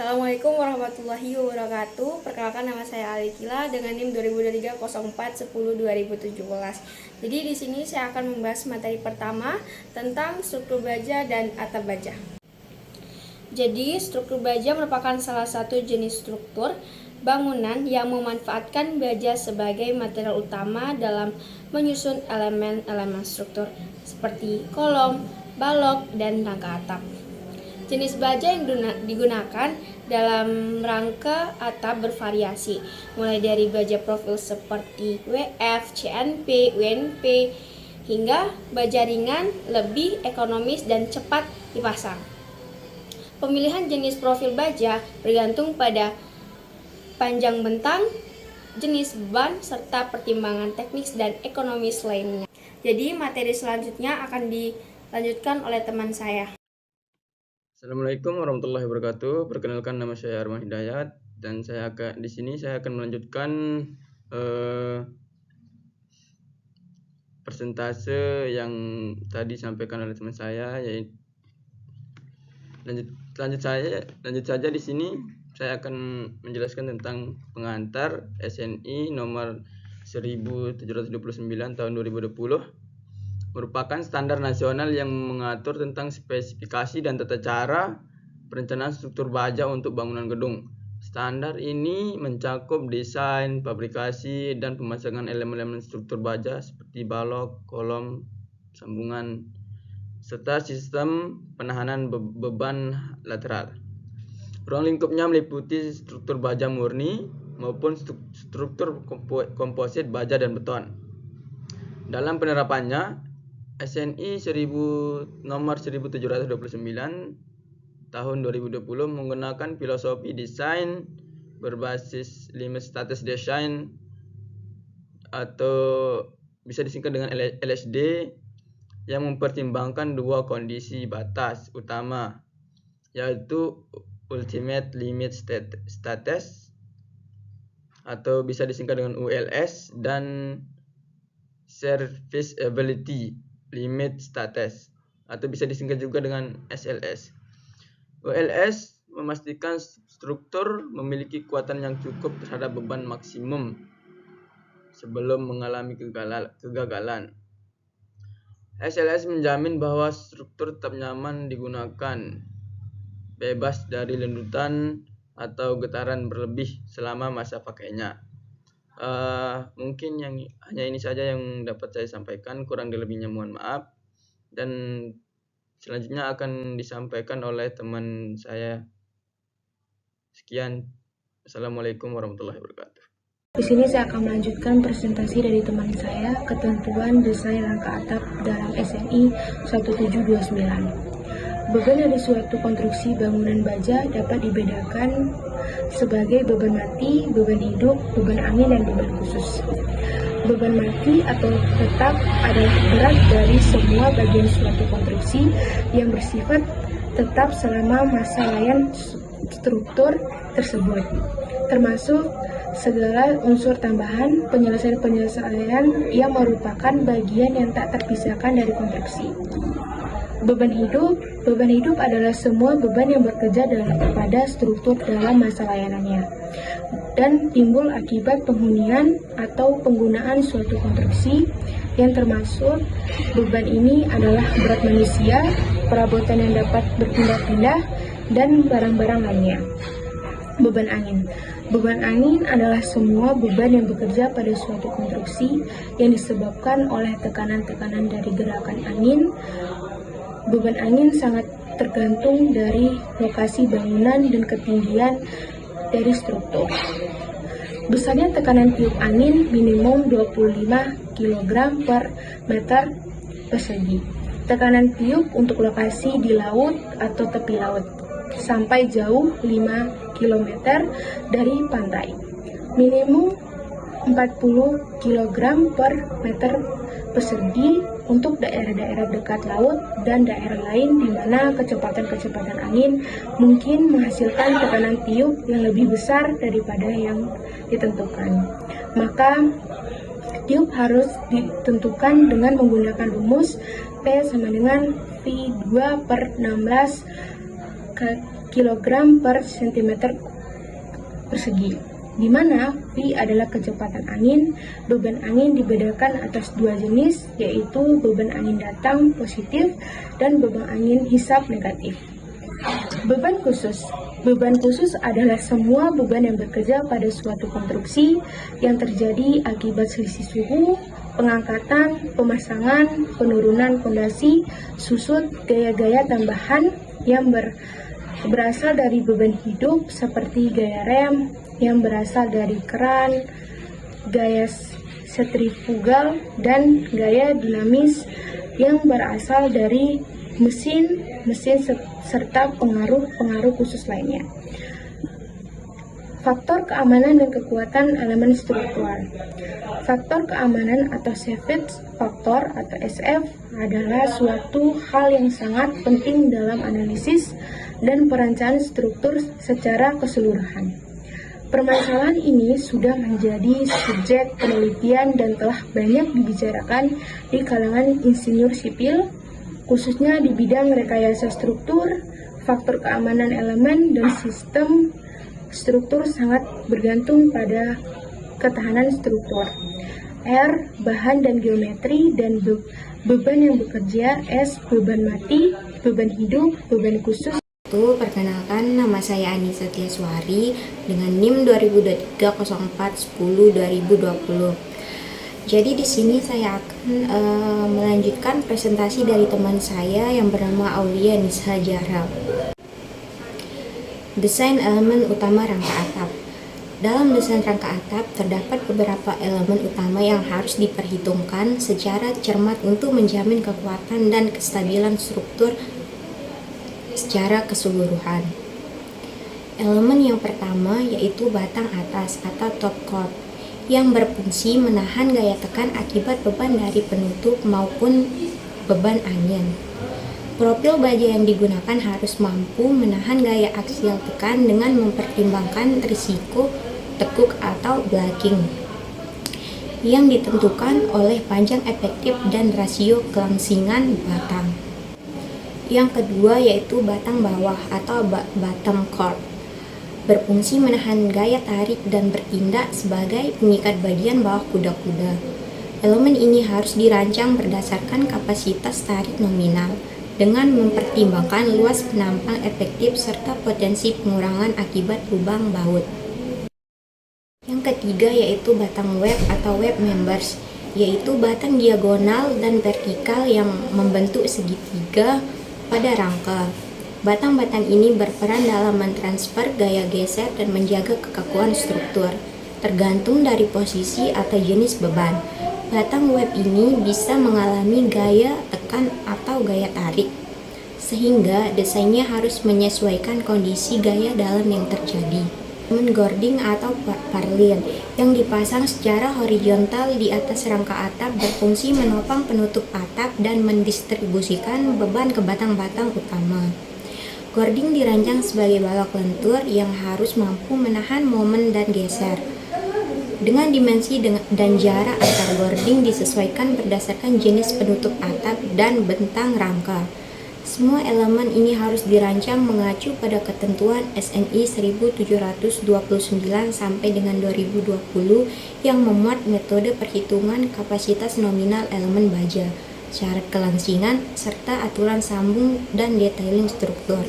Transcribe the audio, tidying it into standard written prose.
Assalamualaikum warahmatullahi wabarakatuh. Perkenalkan, nama saya Alikila dengan NIM 2023-04-10-2017. Jadi di sini saya akan membahas materi pertama tentang struktur baja dan atap baja. Jadi struktur baja merupakan salah satu jenis struktur bangunan yang memanfaatkan baja sebagai material utama dalam menyusun elemen-elemen struktur seperti kolom, balok, dan rangka atap. Jenis baja yang digunakan dalam rangka atap bervariasi, mulai dari baja profil seperti WF, CNP, UNP, hingga baja ringan, lebih ekonomis dan cepat dipasang. Pemilihan jenis profil baja bergantung pada panjang bentang, jenis beban, serta pertimbangan teknis dan ekonomis lainnya. Jadi materi selanjutnya akan dilanjutkan oleh teman saya. Assalamualaikum warahmatullahi wabarakatuh. Perkenalkan, nama saya Arman Hidayat dan di sini saya akan melanjutkan persentase yang tadi disampaikan oleh teman saya. Yaitu lanjut saja di sini saya akan menjelaskan tentang pengantar SNI nomor 1729 tahun 2020. Merupakan standar nasional yang mengatur tentang spesifikasi dan tata cara perencanaan struktur baja untuk bangunan gedung. Standar ini mencakup desain, fabrikasi, dan pemasangan elemen-elemen struktur baja seperti balok, kolom, sambungan, serta sistem penahanan beban lateral. Ruang lingkupnya meliputi struktur baja murni maupun struktur komposit baja dan beton. Dalam penerapannya, SNI nomor 1729 tahun 2020 menggunakan filosofi desain berbasis limit status design atau bisa disingkat dengan LSD yang mempertimbangkan dua kondisi batas utama, yaitu ultimate limit status atau bisa disingkat dengan ULS dan serviceability limit status atau bisa disingkat juga dengan SLS. ULS memastikan struktur memiliki kekuatan yang cukup terhadap beban maksimum sebelum mengalami kegagalan. SLS menjamin bahwa struktur tetap nyaman digunakan, bebas dari lendutan atau getaran berlebih selama masa pakainya. Mungkin hanya ini saja yang dapat saya sampaikan, kurang lebihnya mohon maaf, dan selanjutnya akan disampaikan oleh teman saya. Sekian, Assalamualaikum warahmatullahi wabarakatuh. Di sini saya akan melanjutkan presentasi dari teman saya, ketentuan desain rangka atap dalam SNI 1729. Beban dari suatu konstruksi bangunan baja dapat dibedakan sebagai beban mati, beban hidup, beban angin, dan beban khusus. Beban mati atau tetap adalah berat dari semua bagian suatu konstruksi yang bersifat tetap selama masa layan struktur tersebut, termasuk segala unsur tambahan penyelesaian yang merupakan bagian yang tak terpisahkan dari konstruksi. Beban hidup adalah semua beban yang bekerja pada struktur dalam masa layanannya dan timbul akibat penghunian atau penggunaan suatu konstruksi, yang termasuk beban ini adalah berat manusia, perabotan yang dapat berpindah-pindah, dan barang-barang lainnya. Beban angin adalah semua beban yang bekerja pada suatu konstruksi yang disebabkan oleh tekanan-tekanan dari gerakan angin. Beban angin sangat tergantung dari lokasi bangunan dan ketinggian dari struktur. Besarnya tekanan tiup angin minimum 25 kg per meter persegi. Tekanan tiup untuk lokasi di laut atau tepi laut sampai jauh 5 km dari pantai. Minimum 40 kg per meter persegi untuk daerah-daerah dekat laut dan daerah lain di mana kecepatan angin mungkin menghasilkan tekanan tiup yang lebih besar daripada yang ditentukan. Maka tiup harus ditentukan dengan menggunakan rumus P sama dengan V2/16 kg per cm persegi, di mana V adalah kecepatan angin. Beban angin dibedakan atas dua jenis, yaitu beban angin datang positif dan beban angin hisap negatif. Beban khusus. Beban khusus adalah semua beban yang bekerja pada suatu konstruksi yang terjadi akibat selisih suhu, pengangkatan, pemasangan, penurunan fondasi, susut, gaya-gaya tambahan yang berasal dari beban hidup seperti gaya rem, yang berasal dari keran, gaya sentrifugal, dan gaya dinamis yang berasal dari mesin serta pengaruh-pengaruh khusus lainnya. Faktor keamanan dan kekuatan elemen struktural. Faktor keamanan atau safety factor atau SF adalah suatu hal yang sangat penting dalam analisis dan perencanaan struktur secara keseluruhan. Permasalahan ini sudah menjadi subjek penelitian dan telah banyak dibicarakan di kalangan insinyur sipil, khususnya di bidang rekayasa struktur. Faktor keamanan elemen dan sistem struktur sangat bergantung pada ketahanan struktur. R. Bahan dan geometri dan beban yang bekerja. S. Beban mati, beban hidup, beban khusus. Perkenalkan, nama saya Anissa Tiaswari dengan NIM 202304102020. Jadi di sini saya akan melanjutkan presentasi dari teman saya yang bernama Aulia Nisa Jara. Desain elemen utama rangka atap. Dalam desain rangka atap terdapat beberapa elemen utama yang harus diperhitungkan secara cermat untuk menjamin kekuatan dan kestabilan struktur secara keseluruhan. Elemen yang pertama yaitu batang atas atau top chord yang berfungsi menahan gaya tekan akibat beban dari penutup maupun beban angin. Profil baja yang digunakan harus mampu menahan gaya aksial tekan dengan mempertimbangkan risiko tekuk atau blacking yang ditentukan oleh panjang efektif dan rasio kelangsingan batang. Yang kedua yaitu batang bawah atau bottom chord, berfungsi menahan gaya tarik dan bertindak sebagai pengikat bagian bawah kuda-kuda. Elemen ini harus dirancang berdasarkan kapasitas tarik nominal dengan mempertimbangkan luas penampang efektif serta potensi pengurangan akibat lubang baut. Yang ketiga yaitu batang web atau web members, yaitu batang diagonal dan vertikal yang membentuk segitiga pada rangka. Batang-batang ini berperan dalam mentransfer gaya geser dan menjaga kekakuan struktur, tergantung dari posisi atau jenis beban. Batang web ini bisa mengalami gaya tekan atau gaya tarik, sehingga desainnya harus menyesuaikan kondisi gaya dalam yang terjadi. Elemen gording atau parlin yang dipasang secara horizontal di atas rangka atap berfungsi menopang penutup atap dan mendistribusikan beban ke batang-batang utama. Gording dirancang sebagai balok lentur yang harus mampu menahan momen dan geser. Dengan dimensi dan jarak antar gording disesuaikan berdasarkan jenis penutup atap dan bentang rangka. Semua elemen ini harus dirancang mengacu pada ketentuan SNI 1729 sampai dengan 2020 yang memuat metode perhitungan kapasitas nominal elemen baja, syarat kelangsingan, serta aturan sambung dan detailing struktur.